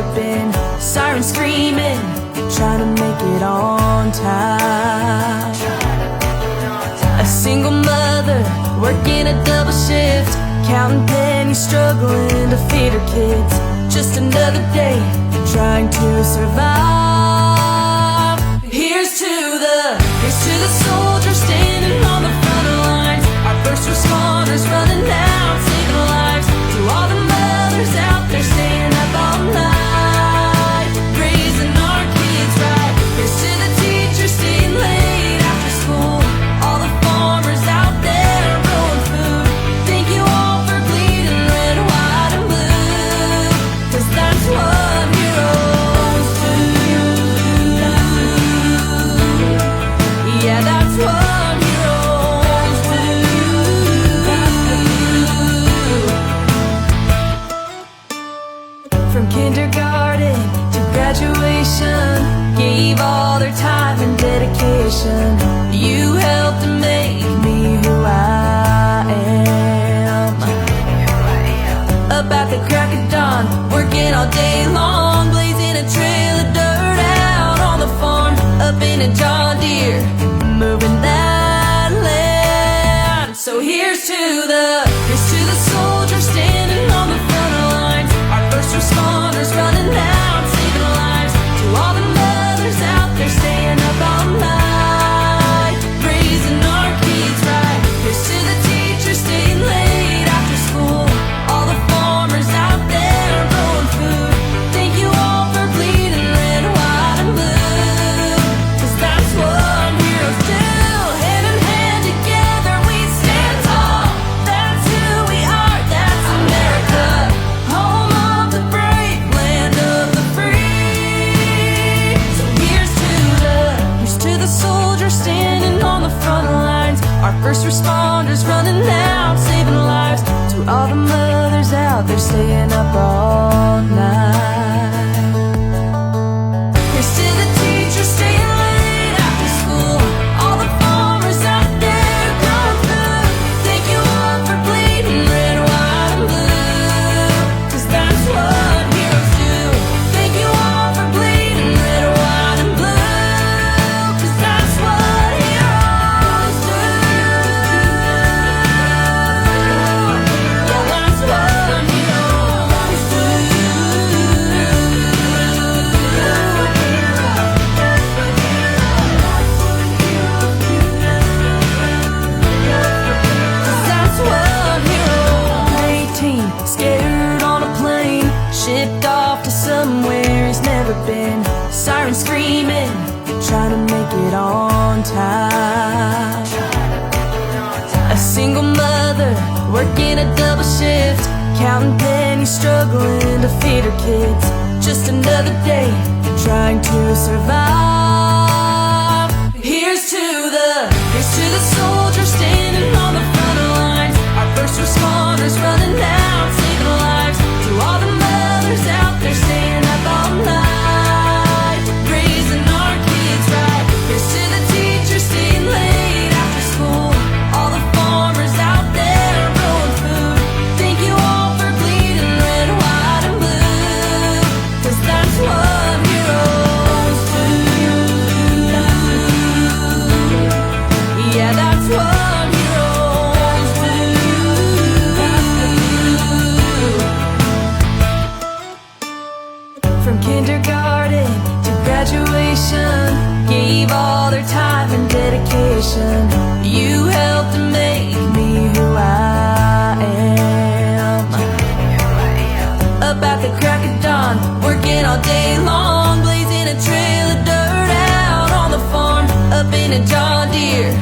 never been. Sirens screaming, trying to make it on time. A single mother working a double shift, counting pennies, struggling to feed her kids. Just another day, trying to survive. Here's to the soldiers standing on the front lines. Our first responders running out, saving lives. To all the mothers out there staying up all night, raising our kids right. Here's to the teachers staying late after school. All the farmers out there growing food. Thank you all for bleeding red, white, and blue, 'cause that's what heroes do. Yeah, that's what heroes do. From kindergarten to graduation, gave all their time and dedication. You helped to make me who I am. Up at the crack of dawn, working all day long, blazing a trail of dirt out on the farm. Up in a John Deere, moving that land. So here's to the soldiers standing on the front lines. Our first responders running out, saving lives. To all the mothers out there staying up all night, raising our kids right. Here's to the teachers staying late after school. All the farmers out there growing food. Thank you all for bleeding red, white, and blue, 'cause that's what heroes do. Hand in hand together we stand tall. That's who we are, that's America, home of the brave, land of the free. So here's to the soldiers standing on the front lines. Our first responders running out, saving lives. To all the mothers out there staying up all night. Here's to the teachers staying late after school. All the farmers out there growing food. Thank you all for bleeding red, white, and blue, 'cause that's what heroes do. Thank you all for bleeding red, white, and blue, 'cause that's what heroes do. Yeah, that's what heroes do. That's what heroes. 18, scared on a plane, shipped off to somewhere he's never been. Sirens screaming, trying to make it on time. A single mother working a double shift, counting pennies, struggling to feed her kids. Just another day, trying to survive. Here's to the soldiers standing on the front lines. Our first responders running out, saving lives. To all the mothers out there staying up all night, raising our kids right. Here's to the teachers staying late after school. All the farmers out there growing food. Thank you all for bleeding red, white, and blue, 'cause that's what heroes do. Yeah, that's what heroes do. From kindergarten to graduation, gave all their time and dedication. You helped to make me who I am. Up at the crack of dawn, working all day long, blazing a trail of dirt out on the farm. Up in a John Deere,